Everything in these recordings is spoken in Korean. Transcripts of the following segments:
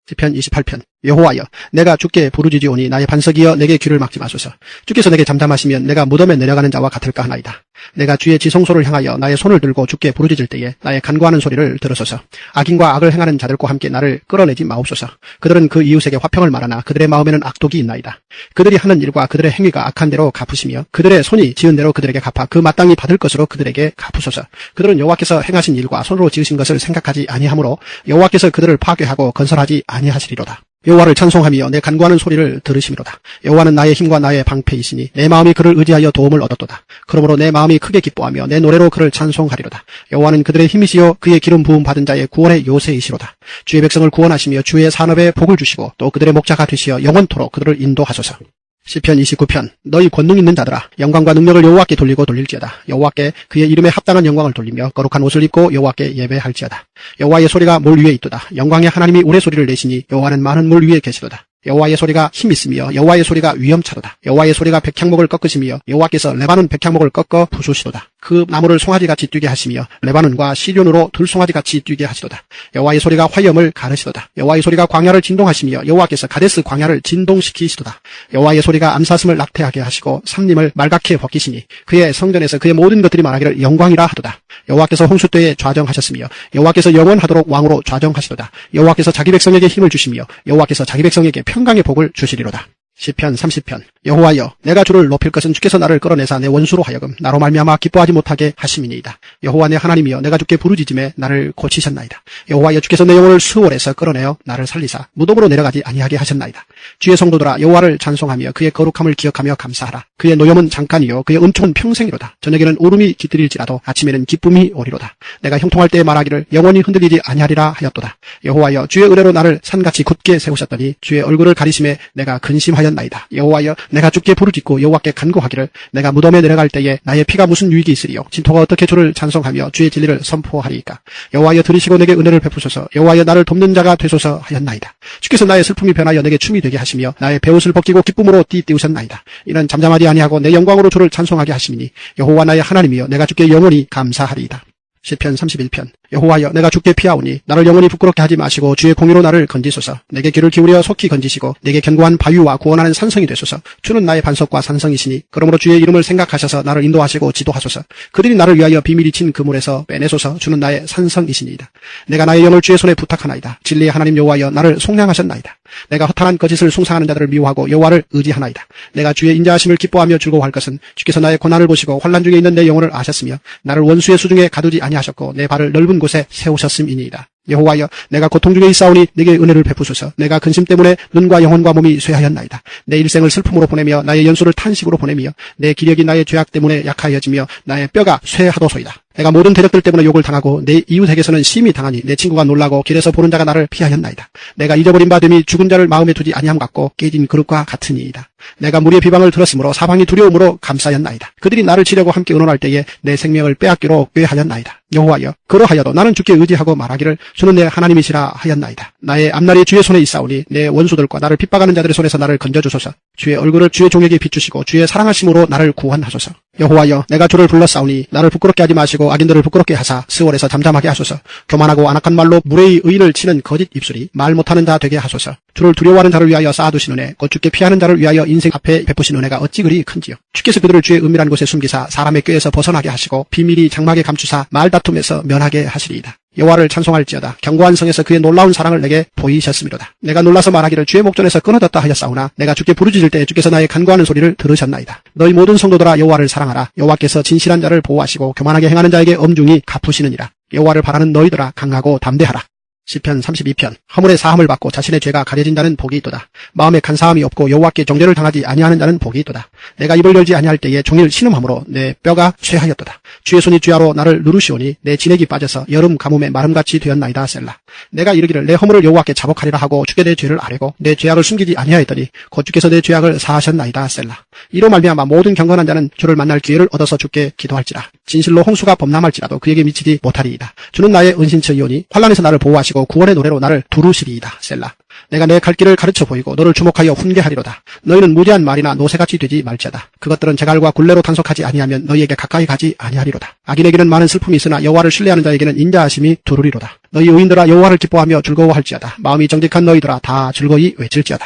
시편 28편. 여호와여, 내가 주께 부르짖으오니 나의 반석이여 내게 귀를 막지 마소서. 주께서 내게 잠잠하시면 내가 무덤에 내려가는 자와 같을까 하나이다. 내가 주의 지성소를 향하여 나의 손을 들고 주께 부르짖을 때에 나의 간구하는 소리를 들으소서. 악인과 악을 행하는 자들과 함께 나를 끌어내지 마옵소서. 그들은 그 이웃에게 화평을 말하나 그들의 마음에는 악독이 있나이다. 그들이 하는 일과 그들의 행위가 악한 대로 갚으시며 그들의 손이 지은 대로 그들에게 갚아 그 마땅히 받을 것으로 그들에게 갚으소서. 그들은 여호와께서 행하신 일과 손으로 지으신 것을 생각하지 아니하므로 여호와께서 그들을 파괴하고 건설하지 아니하시리로다. 여호와를 찬송하며 내 간구하는 소리를 들으심이로다. 여호와는 나의 힘과 나의 방패이시니 내 마음이 그를 의지하여 도움을 얻었도다. 그러므로 내 마음이 크게 기뻐하며 내 노래로 그를 찬송하리로다. 여호와는 그들의 힘이시요 그의 기름 부음 받은 자의 구원의 요새이시로다. 주의 백성을 구원하시며 주의 산업에 복을 주시고 또 그들의 목자가 되시어 영원토록 그들을 인도하소서. 시편 29편. 너희 권능 있는 자들아, 영광과 능력을 여호와께 돌리고 돌릴지어다. 여호와께 그의 이름에 합당한 영광을 돌리며 거룩한 옷을 입고 여호와께 예배할지어다. 여호와의 소리가 물 위에 있도다. 영광의 하나님이 우레소리를 내시니 여호와는 많은 물 위에 계시도다. 여호와의 소리가 힘 있으며 여호와의 소리가 위엄차도다. 여호와의 소리가 백향목을 꺾으시며 여호와께서 레바논 백향목을 꺾어 부수시도다. 그 나무를 송아지같이 뛰게 하시며 레바논과 시륜으로 들송아지같이 뛰게 하시도다. 여호와의 소리가 화염을 가르시도다. 여호와의 소리가 광야를 진동하시며 여호와께서 가데스 광야를 진동시키시도다. 여호와의 소리가 암사슴을 낙태하게 하시고 삼림을 말갛게 벗기시니 그의 성전에서 그의 모든 것들이 말하기를 영광이라 하도다. 여호와께서 홍수 때에 좌정하셨으며 여호와께서 영원하도록 왕으로 좌정하시도다. 여호와께서 자기 백성에게 힘을 주시며 여호와께서 자기 백성에게 평강의 복을 주시리로다. 시편 30편. 여호와여, 내가 주를 높일 것은 주께서 나를 끌어내사 내 원수로 하여금 나로 말미암아 기뻐하지 못하게 하심이니이다. 여호와 내 하나님이여, 내가 주께 부르짖음에 나를 고치셨나이다. 여호와여, 주께서 내 영혼을 스올에서 끌어내어 나를 살리사 무덤으로 내려가지 아니하게 하셨나이다. 주의 성도들아, 여호와를 찬송하며 그의 거룩함을 기억하며 감사하라. 그의 노염은 잠깐이요 그의 은총은 평생이로다. 저녁에는 울음이 깃들일지라도 아침에는 기쁨이 오리로다. 내가 형통할 때에 말하기를 영원히 흔들리지 아니하리라 하였도다. 여호와여, 주의 은혜로 나를 산같이 굳게 세우셨더니 주의 얼굴을 가리심에 내가 근심하였나이다. 여호와여, 내가 주께 부르짖고 여호와께 간구하기를 내가 무덤에 내려갈 때에 나의 피가 무슨 유익이 있으리요. 진토가 어떻게 주를 찬송하며 주의 진리를 선포하리이까. 여호와여, 들으시고 내게 은혜를 베푸소서. 여호와여, 나를 돕는 자가 되소서 하였나이다. 주께서 나의 슬픔이 변하여 내게 춤이 되게 하시며 나의 베옷을 벗기고 기쁨으로 띠띠우셨나이다. 이는 잠잠하지 아니하고 내 영광으로 주를 찬송하게 하심이니 여호와 나의 하나님이여, 내가 주께 영원히 감사하리이다. 시편 31편. 여호와여, 내가 주께 피하오니 나를 영원히 부끄럽게 하지 마시고 주의 공의로 나를 건지소서. 내게 귀를 기울여 속히 건지시고 내게 견고한 바위와 구원하는 산성이 되소서. 주는 나의 반석과 산성이시니 그러므로 주의 이름을 생각하셔서 나를 인도하시고 지도하소서. 그들이 나를 위하여 비밀이 친 그물에서 빼내소서. 주는 나의 산성이시니이다. 내가 나의 영을 주의 손에 부탁하나이다. 진리의 하나님 여호와여, 나를 속량하셨나이다. 내가 허탄한 거짓을 숭상하는 자들을 미워하고 여호와를 의지하나이다. 내가 주의 인자하심을 기뻐하며 즐거워할 것은 주께서 나의 고난을 보시고 환난 중에 있는 내 영혼을 아셨으며 나를 원수의 수중에 가두지 아니하셨고 내 발을 넓은 곳에 세우셨음이니이다. 여호와여, 내가 고통 중에 있사오니 내게 은혜를 베푸소서. 내가 근심 때문에 눈과 영혼과 몸이 쇠하였나이다. 내 일생을 슬픔으로 보내며 나의 연수를 탄식으로 보내며 내 기력이 나의 죄악 때문에 약하여지며 나의 뼈가 쇠하도소이다. 내가 모든 대적들 때문에 욕을 당하고 내 이웃에게서는 심히 당하니 내 친구가 놀라고 길에서 보는 자가 나를 피하였나이다. 내가 잊어버린 바 됨이 죽은 자를 마음에 두지 아니함 같고 깨진 그릇과 같으니이다. 내가 무리의 비방을 들었으므로 사방이 두려움으로 감싸였나이다. 그들이 나를 치려고 함께 의논할 때에 내 생명을 빼앗기로 꾀하였나이다. 여호와여, 그러하여도 나는 주께 의지하고 말하기를 주는 내 하나님이시라 하였나이다. 나의 앞날이 주의 손에 있사오니 내 원수들과 나를 핍박하는 자들의 손에서 나를 건져주소서. 주의 얼굴을 주의 종에게 비추시고 주의 사랑하심으로 나를 구원하소서. 여호와여, 내가 주를 불렀사오니 나를 부끄럽게 하지 마시고 악인들을 부끄럽게 하사 스월에서 잠잠하게 하소서. 교만하고 안악한 말로 무례히 의인을 치는 거짓 입술이 말 못하는 자 되게 하소서. 주를 두려워하는 자를 위하여 쌓아두신 은혜, 곧 주께 피하는 자를 위하여 인생 앞에 베푸신 은혜가 어찌 그리 큰지요. 주께서 그들을 주의 은밀한 곳에 숨기사 사람의 꾀에서 벗어나게 하시고 비밀이 장막에 감추사 말다툼에서 면하게 하시리이다. 여호와를 찬송할지어다. 견고한 성에서 그의 놀라운 사랑을 내게 보이셨음이로다. 내가 놀라서 말하기를 주의 목전에서 끊어졌다 하였사오나 내가 주께 부르짖을 때 주께서 나의 간구하는 소리를 들으셨나이다. 너희 모든 성도들아, 여호와를 사랑하라. 여호와께서 진실한 자를 보호하시고 교만하게 행하는 자에게 엄중히 갚으시느니라. 여호와를 바라는 너희들아, 강하고 담대하라. 시편 32편. 허물의 사함을 받고 자신의 죄가 가려진 자는 복이 있도다. 마음에 간사함이 없고 여호와께 정죄를 당하지 아니하는 자는 복이 있도다. 내가 입을 열지 아니할 때에 종일 신음함으로 내 뼈가 쇠하였도다. 주의 손이 주야로 나를 누르시오니 내 진액이 빠져서 여름 가뭄에 마름같이 되었나이다. 셀라. 내가 이르기를 내 허물을 여호와께 자복하리라 하고 주께 내 죄를 아뢰고 내 죄악을 숨기지 아니하였더니 곧 주께서 내 죄악을 사하셨나이다. 셀라. 이로 말미암아 모든 경건한 자는 주를 만날 기회를 얻어서 주께 기도할지라. 진실로 홍수가 범람할지라도 그에게 미치지 못하리이다. 주는 나의 은신처이오니 환난에서 나를 보호하시고 구원의 노래로 나를 두루시리이다. 셀라. 내가 내 갈 길을 가르쳐 보이고 너를 주목하여 훈계하리로다. 너희는 무대한 말이나 노새같이 되지 말지어다. 그것들은 제갈과 굴레로 단속하지 아니하면 너희에게 가까이 가지 아니하리로다. 악인에게는 많은 슬픔이 있으나 여호와를 신뢰하는 자에게는 인자하심이 두루리로다. 너희 의인들아 여호와를 기뻐하며 즐거워할지어다. 마음이 정직한 너희들아 다 즐거이 외칠지어다.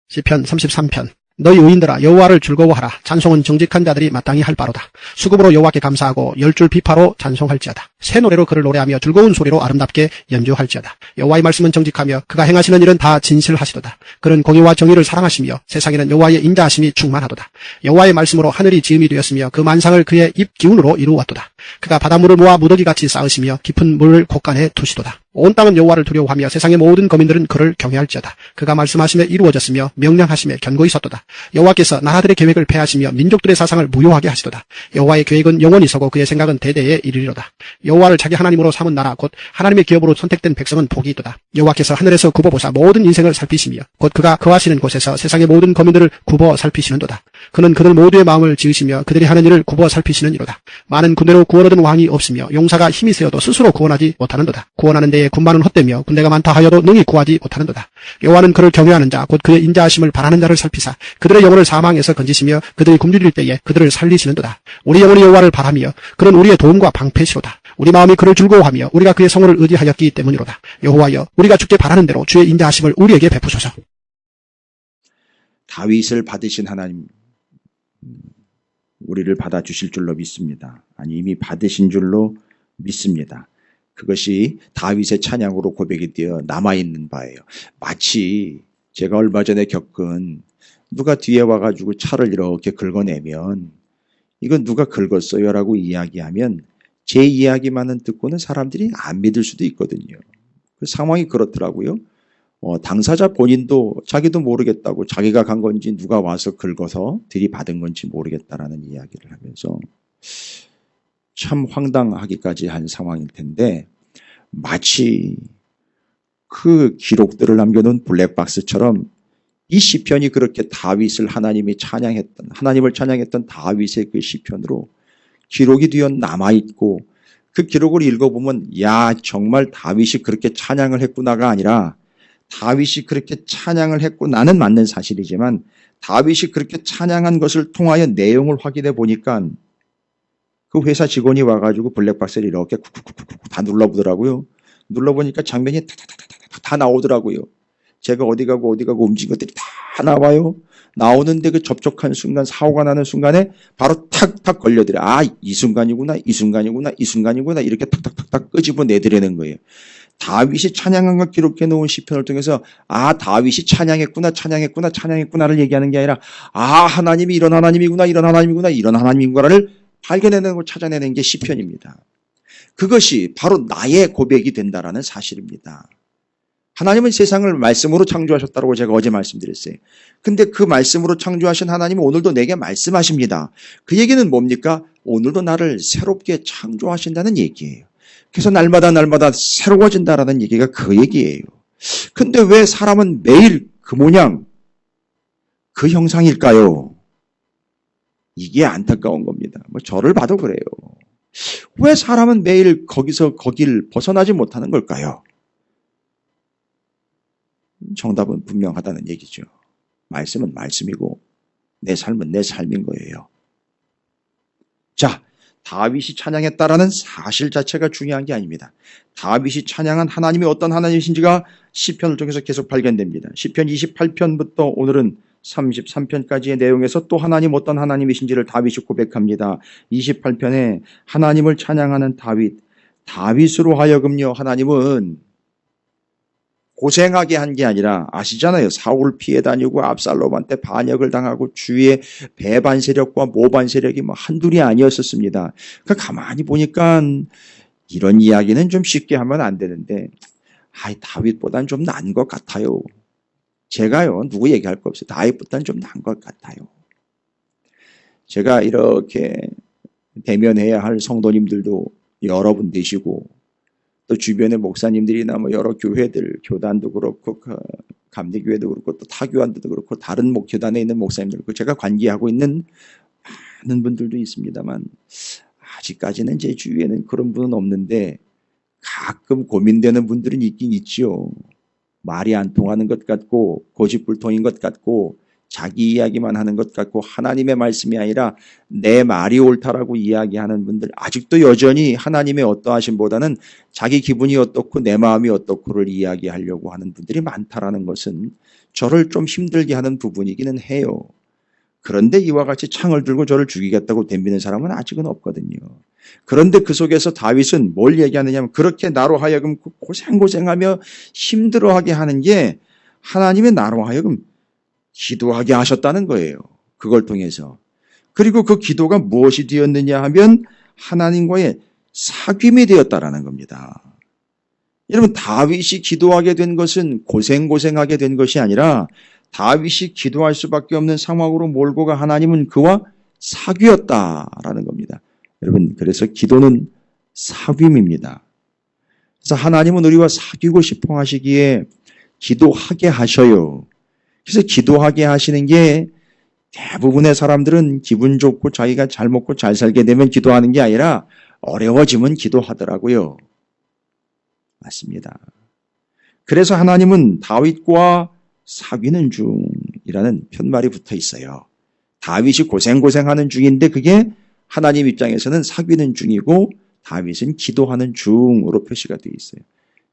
시편 33편. 너희 의인들아 여호와를 즐거워하라. 찬송은 정직한 자들이 마땅히 할 바로다. 수금으로 여호와께 감사하고 열줄 비파로 찬송할지어다. 새 노래로 그를 노래하며 즐거운 소리로 아름답게 연주할지어다. 여호와의 말씀은 정직하며 그가 행하시는 일은 다 진실하시도다. 그는 공의와 정의를 사랑하시며 세상에는 여호와의 인자하심이 충만하도다. 여호와의 말씀으로 하늘이 지음이 되었으며 그 만상을 그의 입 기운으로 이루었도다. 그가 바닷물을 모아 무더기같이 쌓으시며 깊은 물을 곳간에 두시도다. 온 땅은 여호와를 두려워하며 세상의 모든 거민들은 그를 경외할지어다. 그가 말씀하심에 이루어졌으며 명령하심에 견고히 섰도다. 여호와께서 나라들의 계획을 폐하시며 민족들의 사상을 무효하게 하시도다. 여호와의 계획은 영원히 서고 그의 생각은 대대에 이르리로다. 여호와를 자기 하나님으로 삼은 나라 곧 하나님의 기업으로 선택된 백성은 복이 있도다. 여호와께서 하늘에서 굽어보사 모든 인생을 살피시며 곧 그가 거하시는 곳에서 세상의 모든 거민들을 굽어 살피시는도다. 그는 그들 모두의 마음을 지으시며 그들이 하는 일을 굽어 살피시느니로다. 많은 군대로 구원 얻은 왕이 없으며 용사가 힘이 세어도 스스로 구원하지 못하는도다. 구원하는 데에 군마는 헛되며 군대가 많다 하여도 능히 구하지 못하는도다. 여호와는 그를 경외하는 자 곧 그의 인자하심을 바라는 자를 살피사 그들의 영혼을 사망에서 건지시며 그들이 굶주릴 때에 그들을 살리시는도다. 우리 영혼이 여호와를 바라며 그는 우리의 도움과 방패시로다. 우리 마음이 그를 즐거워하며 우리가 그의 성을 의지하였기 때문이로다. 여호와여 우리가 주께 바라는 대로 주의 인자하심을 우리에게 베푸소서. 다윗을 받으신 하나님, 우리를 받아주실 줄로 믿습니다. 아니 이미 받으신 줄로 믿습니다. 그것이 다윗의 찬양으로 고백이 되어 남아있는 바예요. 마치 제가 얼마 전에 겪은 누가 뒤에 와가지고 차를 이렇게 긁어내면 이건 누가 긁었어요? 라고 이야기하면 제 이야기만은 듣고는 사람들이 안 믿을 수도 있거든요. 그 상황이 그렇더라고요. 당사자 본인도 자기도 모르겠다고 자기가 간 건지 누가 와서 긁어서 들이받은 건지 모르겠다라는 이야기를 하면서 참 황당하기까지 한 상황일 텐데 마치 그 기록들을 남겨놓은 블랙박스처럼 이 시편이 그렇게 다윗을 하나님을 찬양했던 다윗의 그 시편으로 기록이 되어 남아있고 그 기록을 읽어보면 야 정말 다윗이 그렇게 찬양을 했구나가 아니라 다윗이 그렇게 찬양을 했고 나는 맞는 사실이지만 다윗이 그렇게 찬양한 것을 통하여 내용을 확인해 보니까 그 회사 직원이 와가지고 블랙박스를 이렇게 쿡쿡쿡쿡 다 눌러보더라고요. 눌러보니까 장면이 다 나오더라고요. 제가 어디 가고 움직인 것들이 다 나와요. 나오는데 그 접촉한 순간 사고가 나는 순간에 바로 탁탁 걸려들어. 아, 이 순간이구나 이렇게 탁탁탁탁 끄집어내드리는 거예요. 다윗이 찬양한 걸 기록해 놓은 시편을 통해서 아 다윗이 찬양했구나를 얘기하는 게 아니라 아 하나님이 이런 하나님이구나를 발견해내고 찾아내는 게 시편입니다. 그것이 바로 나의 고백이 된다라는 사실입니다. 하나님은 세상을 말씀으로 창조하셨다고 제가 어제 말씀드렸어요. 근데 그 말씀으로 창조하신 하나님은 오늘도 내게 말씀하십니다. 그 얘기는 뭡니까? 오늘도 나를 새롭게 창조하신다는 얘기예요. 그래서 날마다 새로워진다라는 얘기가 그 얘기예요. 근데 왜 사람은 매일 그 모양, 그 형상일까요? 이게 안타까운 겁니다. 뭐 저를 봐도 그래요. 왜 사람은 매일 거길 벗어나지 못하는 걸까요? 정답은 분명하다는 얘기죠. 말씀은 말씀이고 내 삶은 내 삶인 거예요. 자, 다윗이 찬양했다라는 사실 자체가 중요한 게 아닙니다. 다윗이 찬양한 하나님이 어떤 하나님이신지가 시편을 통해서 계속 발견됩니다. 시편 28편부터 오늘은 33편까지의 내용에서 또 하나님 어떤 하나님이신지를 다윗이 고백합니다. 28편에 하나님을 찬양하는 다윗으로 하여금요 하나님은 고생하게 한 게 아니라 아시잖아요. 사울을 피해 다니고 압살롬한테 반역을 당하고 주위의 배반 세력과 모반 세력이 뭐 한둘이 아니었었습니다. 그러니까 가만히 보니까 이런 이야기는 좀 쉽게 하면 안 되는데 다윗보다는 좀 나은 것 같아요. 제가요 누구 얘기할 거 없어요. 다윗보다는 좀 나은 것 같아요. 제가 이렇게 대면해야 할 성도님들도 여러분 되시고 또 주변의 목사님들이나 뭐 여러 교회들, 교단도 그렇고 감리교회도 그렇고 또 타교단도 그렇고 다른 교단에 있는 목사님들 그렇고 제가 관계하고 있는 많은 분들도 있습니다만 아직까지는 제 주위에는 그런 분은 없는데 가끔 고민되는 분들은 있긴 있죠. 말이 안 통하는 것 같고 고집불통인 것 같고 자기 이야기만 하는 것 같고 하나님의 말씀이 아니라 내 말이 옳다라고 이야기하는 분들 아직도 여전히 하나님의 어떠하심보다는 자기 기분이 어떻고 내 마음이 어떻고를 이야기하려고 하는 분들이 많다라는 것은 저를 좀 힘들게 하는 부분이기는 해요. 그런데 이와 같이 창을 들고 저를 죽이겠다고 덤비는 사람은 아직은 없거든요. 그런데 그 속에서 다윗은 뭘 얘기하느냐면 그렇게 나로 하여금 고생고생하며 힘들어하게 하는 게 하나님의 나로 하여금 기도하게 하셨다는 거예요. 그걸 통해서. 그리고 그 기도가 무엇이 되었느냐 하면 하나님과의 사귐이 되었다라는 겁니다. 여러분 다윗이 기도하게 된 것은 고생고생하게 된 것이 아니라 다윗이 기도할 수밖에 없는 상황으로 몰고 가 하나님은 그와 사귀었다라는 겁니다. 여러분 그래서 기도는 사귐입니다. 그래서 하나님은 우리와 사귀고 싶어 하시기에 기도하게 하셔요. 그래서 기도하게 하시는 게 대부분의 사람들은 기분 좋고 자기가 잘 먹고 잘 살게 되면 기도하는 게 아니라 어려워지면 기도하더라고요. 맞습니다. 그래서 하나님은 다윗과 사귀는 중이라는 편말이 붙어 있어요. 다윗이 고생하는 중인데 그게 하나님 입장에서는 사귀는 중이고 다윗은 기도하는 중으로 표시가 되어 있어요.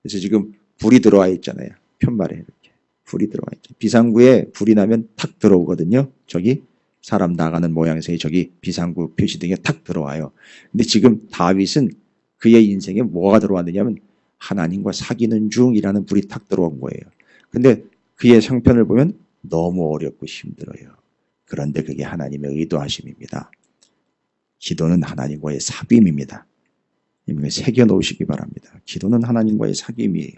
그래서 지금 불이 들어와 있잖아요. 편말에 이렇게 불이 들어와 있죠. 비상구에 불이 나면 탁 들어오거든요. 저기 사람 나가는 모양새의 저기 비상구 표시등에 탁 들어와요. 근데 지금 다윗은 그의 인생에 뭐가 들어왔느냐면 하나님과 사귀는 중이라는 불이 탁 들어온 거예요. 근데 그의 형편을 보면 너무 어렵고 힘들어요. 그런데 그게 하나님의 의도하심입니다. 기도는 하나님과의 사귐입니다. 이미 새겨놓으시기 바랍니다. 기도는 하나님과의 사귐이에요.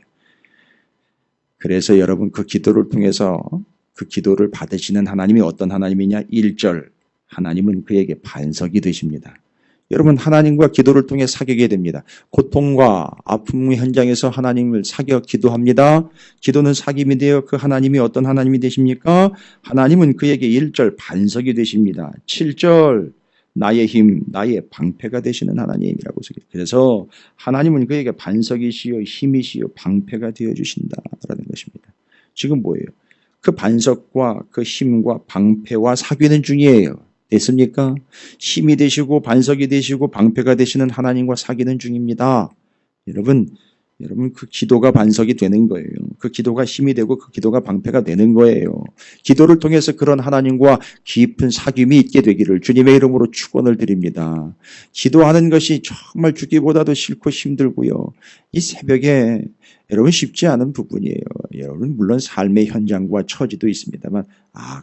그래서 여러분 그 기도를 통해서 그 기도를 받으시는 하나님이 어떤 하나님이냐? 1절 하나님은 그에게 반석이 되십니다. 여러분 하나님과 기도를 통해 사귀게 됩니다. 고통과 아픔 현장에서 하나님을 사귀어 기도합니다. 기도는 사귐이 되어 그 하나님이 어떤 하나님이 되십니까? 하나님은 그에게 1절 반석이 되십니다. 7절 나의 힘, 나의 방패가 되시는 하나님이라고 써요. 그래서 하나님은 그에게 반석이시요 힘이시요 방패가 되어주신다라는 것입니다. 지금 뭐예요? 그 반석과 그 힘과 방패와 사귀는 중이에요. 됐습니까? 힘이 되시고 반석이 되시고 방패가 되시는 하나님과 사귀는 중입니다. 여러분 그 기도가 반석이 되는 거예요. 그 기도가 힘이 되고 그 기도가 방패가 되는 거예요. 기도를 통해서 그런 하나님과 깊은 사귐이 있게 되기를 주님의 이름으로 축원을 드립니다. 기도하는 것이 정말 주기보다도 싫고 힘들고요. 이 새벽에 여러분 쉽지 않은 부분이에요. 여러분 물론 삶의 현장과 처지도 있습니다만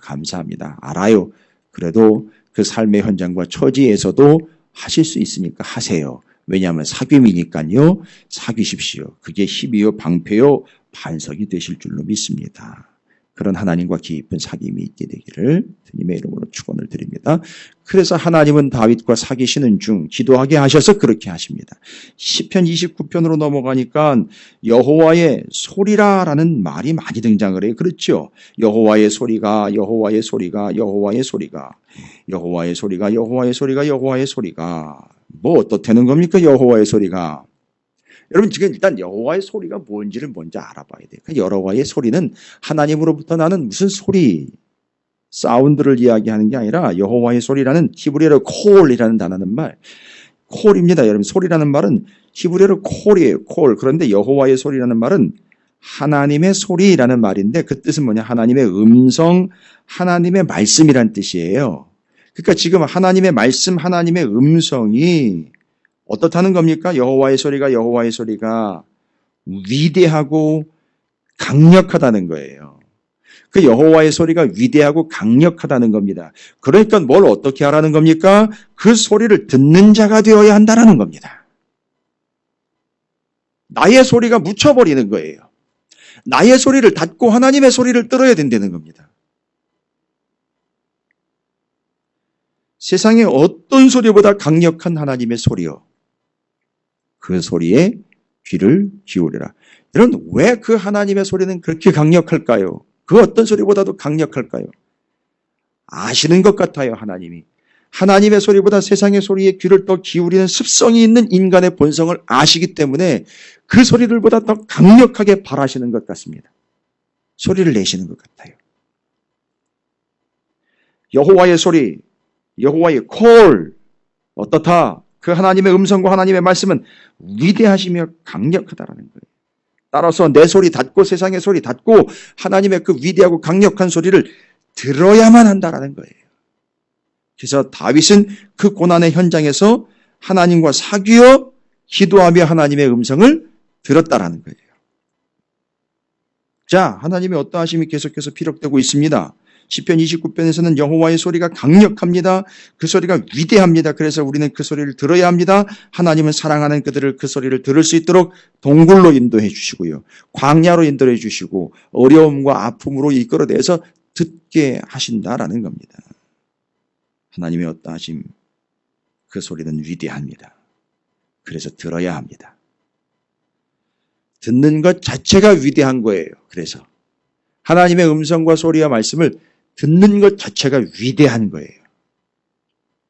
감사합니다. 알아요. 그래도 그 삶의 현장과 처지에서도 하실 수 있으니까 하세요. 왜냐하면 사귐이니까요. 사귀십시오. 그게 힘이요 방패요 반석이 되실 줄로 믿습니다. 그런 하나님과 깊은 사귐이 있게 되기를 주님의 이름으로 축원을 드립니다. 그래서 하나님은 다윗과 사귀시는 중 기도하게 하셔서 그렇게 하십니다. 시편 29편으로 넘어가니까 여호와의 소리라라는 말이 많이 등장을 해요. 그렇죠? 여호와의 소리가 여호와의 소리가 여호와의 소리가 여호와의 소리가 여호와의 소리가 여호와의 소리가 뭐 어떻다는 겁니까? 여호와의 소리가. 여러분 지금 일단 여호와의 소리가 뭔지를 먼저 알아봐야 돼요. 그 여호와의 소리는 하나님으로부터 나는 무슨 소리, 사운드를 이야기하는 게 아니라 여호와의 소리라는 히브리어로 콜이라는 단어는 말, 콜입니다. 여러분 소리라는 말은 히브리어로 콜이에요. 콜. 그런데 여호와의 소리라는 말은 하나님의 소리라는 말인데 그 뜻은 뭐냐? 하나님의 음성, 하나님의 말씀이란 뜻이에요. 그러니까 지금 하나님의 말씀, 하나님의 음성이 어떻다는 겁니까? 여호와의 소리가 위대하고 강력하다는 거예요. 그 여호와의 소리가 위대하고 강력하다는 겁니다. 그러니까 뭘 어떻게 하라는 겁니까? 그 소리를 듣는 자가 되어야 한다는 겁니다. 나의 소리가 묻혀버리는 거예요. 나의 소리를 닫고 하나님의 소리를 들어야 된다는 겁니다. 세상에 어떤 소리보다 강력한 하나님의 소리요. 그 소리에 귀를 기울여라. 여러분 왜 그 하나님의 소리는 그렇게 강력할까요? 그 어떤 소리보다도 강력할까요? 아시는 것 같아요. 하나님이. 하나님의 소리보다 세상의 소리에 귀를 더 기울이는 습성이 있는 인간의 본성을 아시기 때문에 그 소리들보다 더 강력하게 바라시는 것 같습니다. 소리를 내시는 것 같아요. 여호와의 소리, 여호와의 콜, 어떻다? 그 하나님의 음성과 하나님의 말씀은 위대하시며 강력하다라는 거예요. 따라서 내 소리 닫고 세상의 소리 닫고 하나님의 그 위대하고 강력한 소리를 들어야만 한다라는 거예요. 그래서 다윗은 그 고난의 현장에서 하나님과 사귀어 기도하며 하나님의 음성을 들었다라는 거예요. 자, 하나님의 어떠하심이 계속해서 피력되고 있습니다. 시편 29편에서는 여호와의 소리가 강력합니다. 그 소리가 위대합니다. 그래서 우리는 그 소리를 들어야 합니다. 하나님은 사랑하는 그들을 그 소리를 들을 수 있도록 동굴로 인도해 주시고요. 광야로 인도해 주시고 어려움과 아픔으로 이끌어내서 듣게 하신다라는 겁니다. 하나님의 어떠하심, 그 소리는 위대합니다. 그래서 들어야 합니다. 듣는 것 자체가 위대한 거예요. 그래서 하나님의 음성과 소리와 말씀을 듣는 것 자체가 위대한 거예요.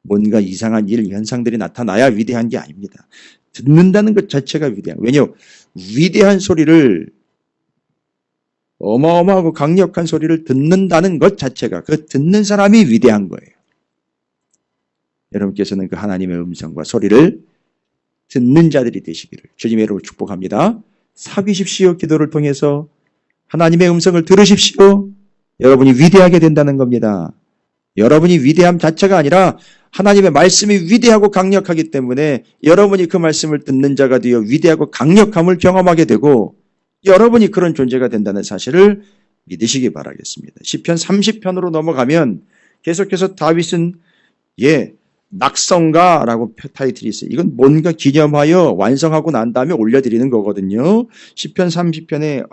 뭔가 이상한 일, 현상들이 나타나야 위대한 게 아닙니다. 듣는다는 것 자체가 위대한 거예요. 왜냐하면 위대한 소리를, 어마어마하고 강력한 소리를 듣는다는 것 자체가, 그 듣는 사람이 위대한 거예요. 여러분께서는 그 하나님의 음성과 소리를 듣는 자들이 되시기를 주님의 이름으로 축복합니다. 사귀십시오. 기도를 통해서 하나님의 음성을 들으십시오. 여러분이 위대하게 된다는 겁니다. 여러분이 위대함 자체가 아니라 하나님의 말씀이 위대하고 강력하기 때문에 여러분이 그 말씀을 듣는 자가 되어 위대하고 강력함을 경험하게 되고 여러분이 그런 존재가 된다는 사실을 믿으시기 바라겠습니다. 시편 30편으로 넘어가면 계속해서 다윗은 낙성가라고 타이틀이 있어요. 이건 뭔가 기념하여 완성하고 난 다음에 올려드리는 거거든요. 시편 30편에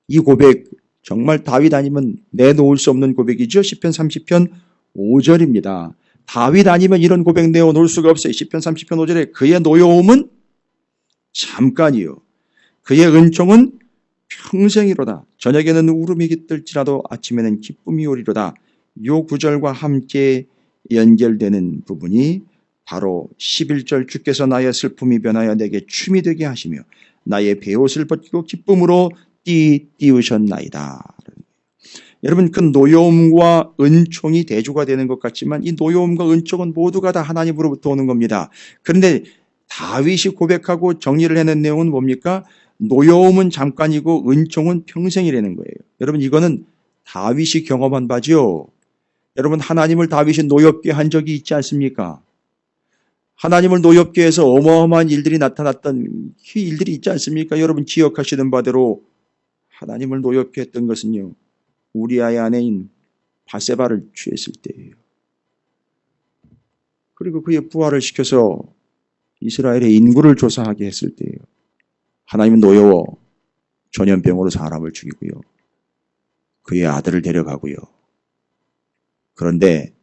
이 고백 정말 다윗 아니면 내놓을 수 없는 고백이죠. 시편 30편 5절입니다. 다윗 아니면 이런 고백 내어놓을 수가 없어요. 시편 30편 5절에 그의 노여움은 잠깐이요 그의 은총은 평생이로다. 저녁에는 울음이 깃들지라도 아침에는 기쁨이 오리로다. 이 구절과 함께 연결되는 부분이 바로 11절 주께서 나의 슬픔이 변하여 내게 춤이 되게 하시며 나의 베옷을 벗기고 기쁨으로 띄우셨나이다. 여러분 그 노여움과 은총이 대조가 되는 것 같지만 이 노여움과 은총은 모두가 다 하나님으로부터 오는 겁니다. 그런데 다윗이 고백하고 정리를 해낸 내용은 뭡니까? 노여움은 잠깐이고 은총은 평생이라는 거예요. 여러분 이거는 다윗이 경험한 바죠. 여러분 하나님을 다윗이 노엽게 한 적이 있지 않습니까? 하나님을 노엽게 해서 어마어마한 일들이 나타났던 그 일들이 있지 않습니까? 여러분 기억하시는 바대로 하나님을 노엽게 했던 것은요. 우리아의 아내인 바세바를 취했을 때예요. 그리고 그의 부활을 시켜서 이스라엘의 인구를 조사하게 했을 때예요. 하나님은 노여워 전염병으로 사람을 죽이고요. 그의 아들을 데려가고요. 그런데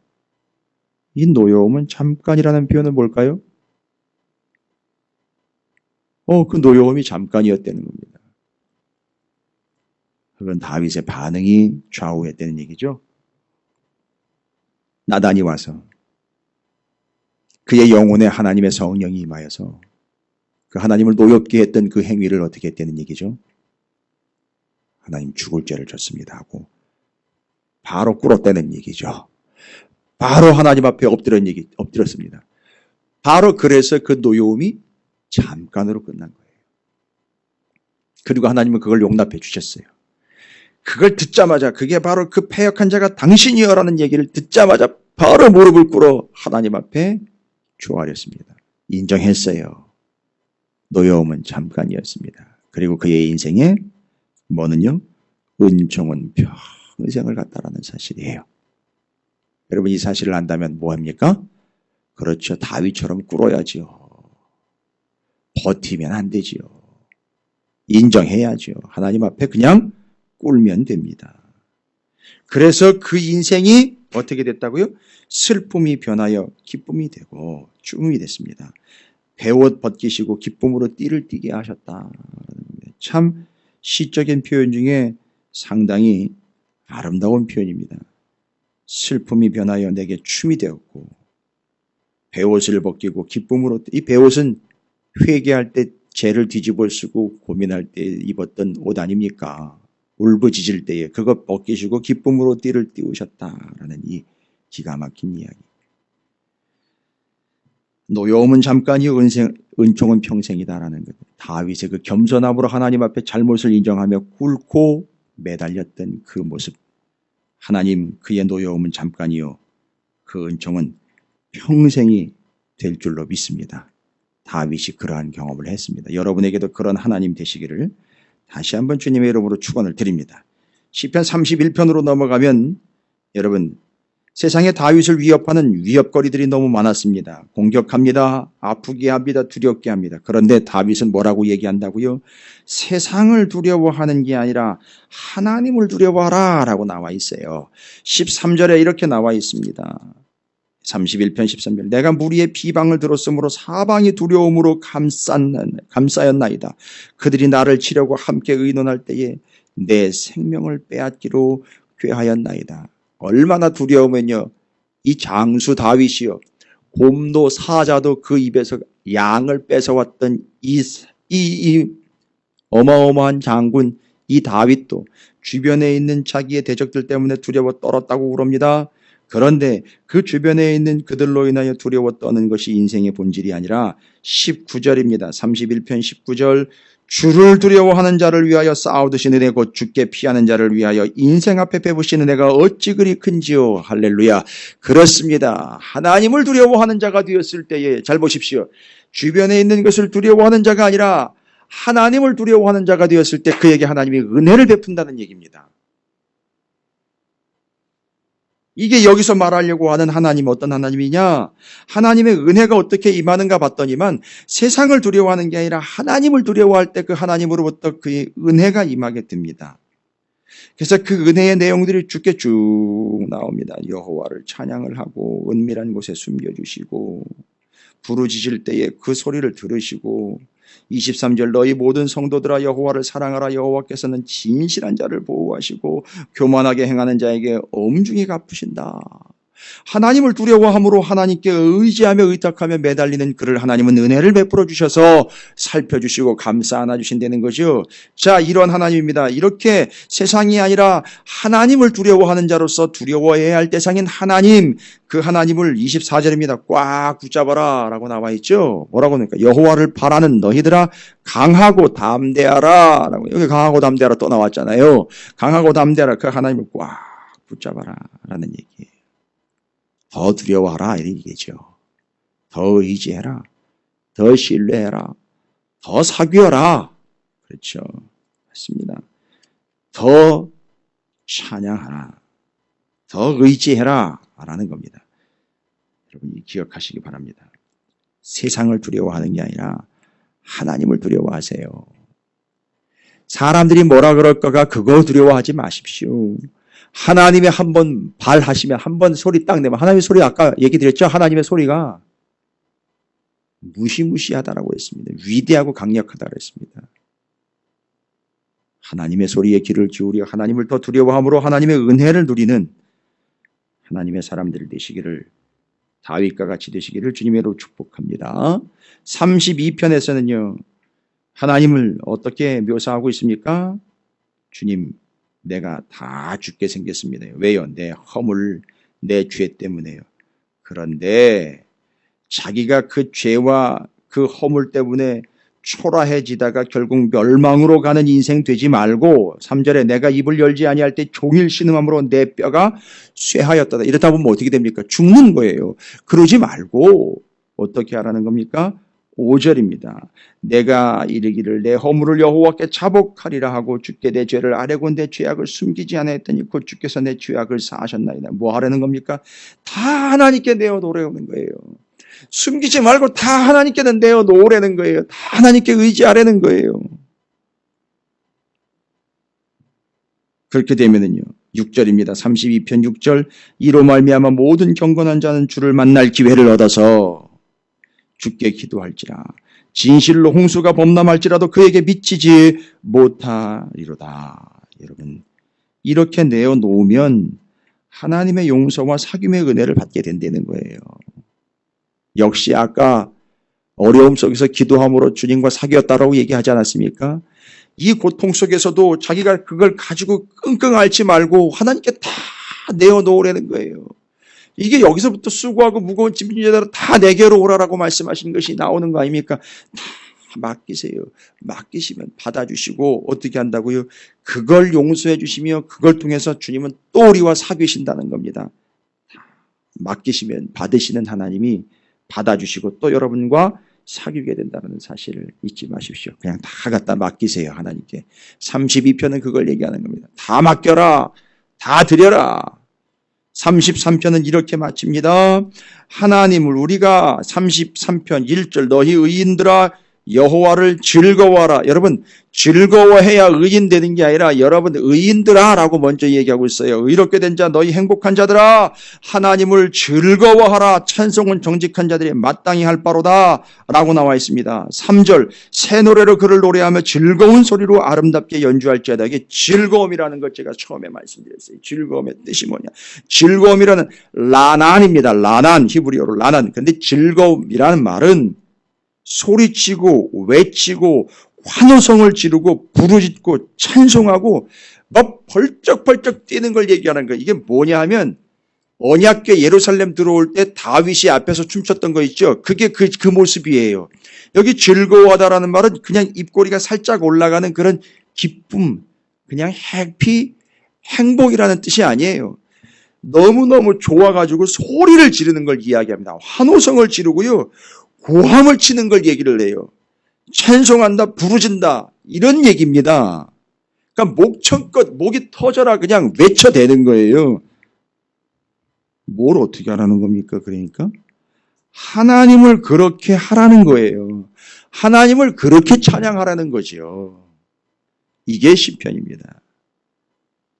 이 노여움은 잠깐이라는 표현은 뭘까요? 그 노여움이 잠깐이었다는 겁니다. 그건 다윗의 반응이 좌우했다는 얘기죠. 나단이 와서 그의 영혼에 하나님의 성령이 임하여서 그 하나님을 노엽게 했던 그 행위를 어떻게 했다는 얘기죠. 하나님 죽을 죄를 졌습니다 하고 바로 꿇었다는 얘기죠. 바로 하나님 앞에 엎드렸습니다. 바로 그래서 그 노여움이 잠깐으로 끝난 거예요. 그리고 하나님은 그걸 용납해 주셨어요. 그걸 듣자마자 그게 바로 그 패역한 자가 당신이여라는 얘기를 듣자마자 바로 무릎을 꿇어 하나님 앞에 조아렸습니다. 인정했어요. 노여움은 잠깐이었습니다. 그리고 그의 인생에 뭐는요? 은총은 평생을 갖다라는 사실이에요. 여러분 이 사실을 안다면 뭐합니까? 그렇죠. 다윗처럼 꿇어야지요. 버티면 안 되지요. 인정해야죠. 하나님 앞에 그냥 꿇으면 됩니다. 그래서 그 인생이 어떻게 됐다고요? 슬픔이 변하여 기쁨이 되고 춤이 됐습니다. 베옷 벗기시고 기쁨으로 띠를 띠게 하셨다. 참 시적인 표현 중에 상당히 아름다운 표현입니다. 슬픔이 변하여 내게 춤이 되었고 베옷을 벗기고 기쁨으로 이 베옷은 회개할 때 죄를 뒤집어 쓰고 고민할 때 입었던 옷 아닙니까? 울부짖을 때에 그것 벗기시고 기쁨으로 띠를 띄우셨다라는 이 기가 막힌 이야기. 노여움은 잠깐이요 은총은 평생이다라는 것. 다윗의 그 겸손함으로 하나님 앞에 잘못을 인정하며 꿇고 매달렸던 그 모습. 하나님 그의 노여움은 잠깐이요 그 은총은 평생이 될 줄로 믿습니다. 다윗이 그러한 경험을 했습니다. 여러분에게도 그런 하나님 되시기를 다시 한번 주님의 이름으로 축원을 드립니다. 시편 31편으로 넘어가면 여러분 세상에 다윗을 위협하는 위협거리들이 너무 많았습니다. 공격합니다. 아프게 합니다. 두렵게 합니다. 그런데 다윗은 뭐라고 얘기한다고요? 세상을 두려워하는 게 아니라 하나님을 두려워하라 라고 나와 있어요. 13절에 이렇게 나와 있습니다. 31편 13절 내가 무리의 비방을 들었으므로 사방이 두려움으로 감싸였나이다. 그들이 나를 치려고 함께 의논할 때에 내 생명을 빼앗기로 꾀하였나이다. 얼마나 두려우면요. 이 장수 다윗이요. 곰도 사자도 그 입에서 양을 뺏어왔던 이 어마어마한 장군 이 다윗도 주변에 있는 자기의 대적들 때문에 두려워 떨었다고 그럽니다. 그런데 그 주변에 있는 그들로 인하여 두려워 떠는 것이 인생의 본질이 아니라 19절입니다. 31편 19절 주를 두려워하는 자를 위하여 싸우듯이 내 곧 죽게 피하는 자를 위하여 인생 앞에 배부시는 내가 어찌 그리 큰지요. 할렐루야. 그렇습니다. 하나님을 두려워하는 자가 되었을 때에 잘 보십시오. 주변에 있는 것을 두려워하는 자가 아니라 하나님을 두려워하는 자가 되었을 때 그에게 하나님이 은혜를 베푼다는 얘기입니다. 이게 여기서 말하려고 하는 하나님 어떤 하나님이냐? 하나님의 은혜가 어떻게 임하는가 봤더니만 세상을 두려워하는 게 아니라 하나님을 두려워할 때 그 하나님으로부터 그의 은혜가 임하게 됩니다. 그래서 그 은혜의 내용들이 주께 쭉 나옵니다. 여호와를 찬양을 하고 은밀한 곳에 숨겨주시고 부르짖을 때에 그 소리를 들으시고 23절 너희 모든 성도들아 여호와를 사랑하라. 여호와께서는 진실한 자를 보호하시고 교만하게 행하는 자에게 엄중히 갚으신다. 하나님을 두려워함으로 하나님께 의지하며 의탁하며 매달리는 그를 하나님은 은혜를 베풀어 주셔서 살펴주시고 감싸 안아주신다는 거죠. 자, 이런 하나님입니다. 이렇게 세상이 아니라 하나님을 두려워하는 자로서 두려워해야 할 대상인 하나님, 그 하나님을 24절입니다. 꽉 붙잡아라 라고 나와 있죠. 뭐라고 합니까? 여호와를 바라는 너희들아 강하고 담대하라 라고. 여기 강하고 담대하라 또 나왔잖아요. 강하고 담대하라 그 하나님을 꽉 붙잡아라 라는 얘기예요. 더 두려워하라 이런 얘기죠. 더 의지해라. 더 신뢰해라. 더 사귀어라. 그렇죠. 맞습니다. 더 찬양하라. 더 의지해라 라는 겁니다. 여러분이 기억하시기 바랍니다. 세상을 두려워하는 게 아니라 하나님을 두려워하세요. 사람들이 뭐라 그럴까가 그거 두려워하지 마십시오. 하나님의 한번 발하시면 한번 소리 딱 내면 하나님의 소리 아까 얘기 드렸죠. 하나님의 소리가 무시무시하다라고 했습니다. 위대하고 강력하다고 했습니다. 하나님의 소리에 귀를 기울여 하나님을 더 두려워함으로 하나님의 은혜를 누리는 하나님의 사람들 되시기를 다윗과 같이 되시기를 주님으로 축복합니다. 32편에서는요. 하나님을 어떻게 묘사하고 있습니까? 주님 내가 다 죽게 생겼습니다. 왜요? 내 허물, 내 죄 때문에요. 그런데 자기가 그 죄와 그 허물 때문에 초라해지다가 결국 멸망으로 가는 인생 되지 말고 3절에 내가 입을 열지 아니할 때 종일 신음함으로 내 뼈가 쇠하였다. 이러다 보면 어떻게 됩니까? 죽는 거예요. 그러지 말고 어떻게 하라는 겁니까? 5절입니다. 내가 이르기를 내 허물을 여호와께 자복하리라 하고 주께 내 죄를 아뢰고 내 죄악을 숨기지 않았더니 곧 주께서 내 죄악을 사하셨나이다. 뭐 하라는 겁니까? 다 하나님께 내어놓으라는 거예요. 숨기지 말고 다 하나님께 내어놓으라는 거예요. 다 하나님께 의지하라는 거예요. 그렇게 되면은요. 6절입니다. 32편 6절 이로 말미암아 모든 경건한 자는 주를 만날 기회를 얻어서 주께 기도할지라 진실로 홍수가 범람할지라도 그에게 미치지 못하리로다. 여러분 이렇게 내어놓으면 하나님의 용서와 사귐의 은혜를 받게 된다는 거예요. 역시 아까 어려움 속에서 기도함으로 주님과 사귀었다라고 얘기하지 않았습니까? 이 고통 속에서도 자기가 그걸 가지고 끙끙 앓지 말고 하나님께 다 내어놓으라는 거예요. 이게 여기서부터 수고하고 무거운 짐진 자들아 다 내게로 오라라고 말씀하신 것이 나오는 거 아닙니까? 다 맡기세요. 맡기시면 받아주시고 어떻게 한다고요? 그걸 용서해 주시며 그걸 통해서 주님은 또 우리와 사귀신다는 겁니다. 맡기시면 받으시는 하나님이 받아주시고 또 여러분과 사귀게 된다는 사실을 잊지 마십시오. 그냥 다 갖다 맡기세요. 하나님께. 32편은 그걸 얘기하는 겁니다. 다 맡겨라. 다 드려라. 33편은 이렇게 마칩니다. 하나님을 우리가 33편 1절 너희 의인들아 여호와를 즐거워하라. 여러분 즐거워해야 의인 되는 게 아니라 여러분 의인들아 라고 먼저 얘기하고 있어요. 의롭게 된 자 너희 행복한 자들아 하나님을 즐거워하라. 찬송은 정직한 자들이 마땅히 할 바로다 라고 나와 있습니다. 3절 새 노래로 그를 노래하며 즐거운 소리로 아름답게 연주할지어다. 이게 즐거움이라는 것 제가 처음에 말씀드렸어요. 즐거움의 뜻이 뭐냐. 즐거움이라는 라난입니다. 라난 히브리어로 라난. 그런데 즐거움이라는 말은 소리치고 외치고 환호성을 지르고 부르짖고 찬송하고 막 벌쩍벌쩍 뛰는 걸 얘기하는 거예요. 이게 뭐냐 하면 언약궤 예루살렘 들어올 때 다윗이 앞에서 춤췄던 거 있죠. 그게 그 모습이에요. 여기 즐거워하다라는 말은 그냥 입꼬리가 살짝 올라가는 그런 기쁨, 그냥 해피, 행복이라는 뜻이 아니에요. 너무너무 좋아가지고 소리를 지르는 걸 이야기합니다. 환호성을 지르고요. 고함을 치는 걸 얘기를 해요. 찬송한다, 부르진다 이런 얘기입니다. 그러니까 목청껏 목이 터져라 그냥 외쳐대는 거예요. 뭘 어떻게 하라는 겁니까? 그러니까 하나님을 그렇게 하라는 거예요. 하나님을 그렇게 찬양하라는 거죠. 이게 시편입니다.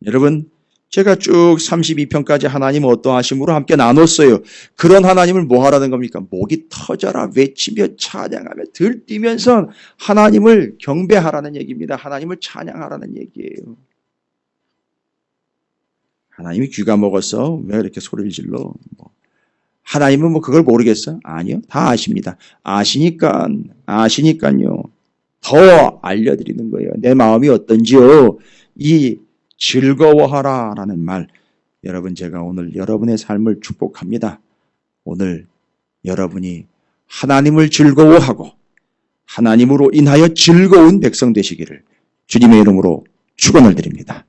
여러분 제가 쭉 32편까지 하나님 어떠하심으로 함께 나눴어요. 그런 하나님을 뭐 하라는 겁니까? 목이 터져라 외치며 찬양하며 들뛰면서 하나님을 경배하라는 얘기입니다. 하나님을 찬양하라는 얘기예요. 하나님이 귀가 먹어서 왜 이렇게 소리를 질러? 하나님은 뭐 그걸 모르겠어? 아니요. 다 아십니다. 아시니까요. 더 알려드리는 거예요. 내 마음이 어떤지요. 이 즐거워하라 라는 말 여러분 제가 오늘 여러분의 삶을 축복합니다. 오늘 여러분이 하나님을 즐거워하고 하나님으로 인하여 즐거운 백성 되시기를 주님의 이름으로 축원을 드립니다.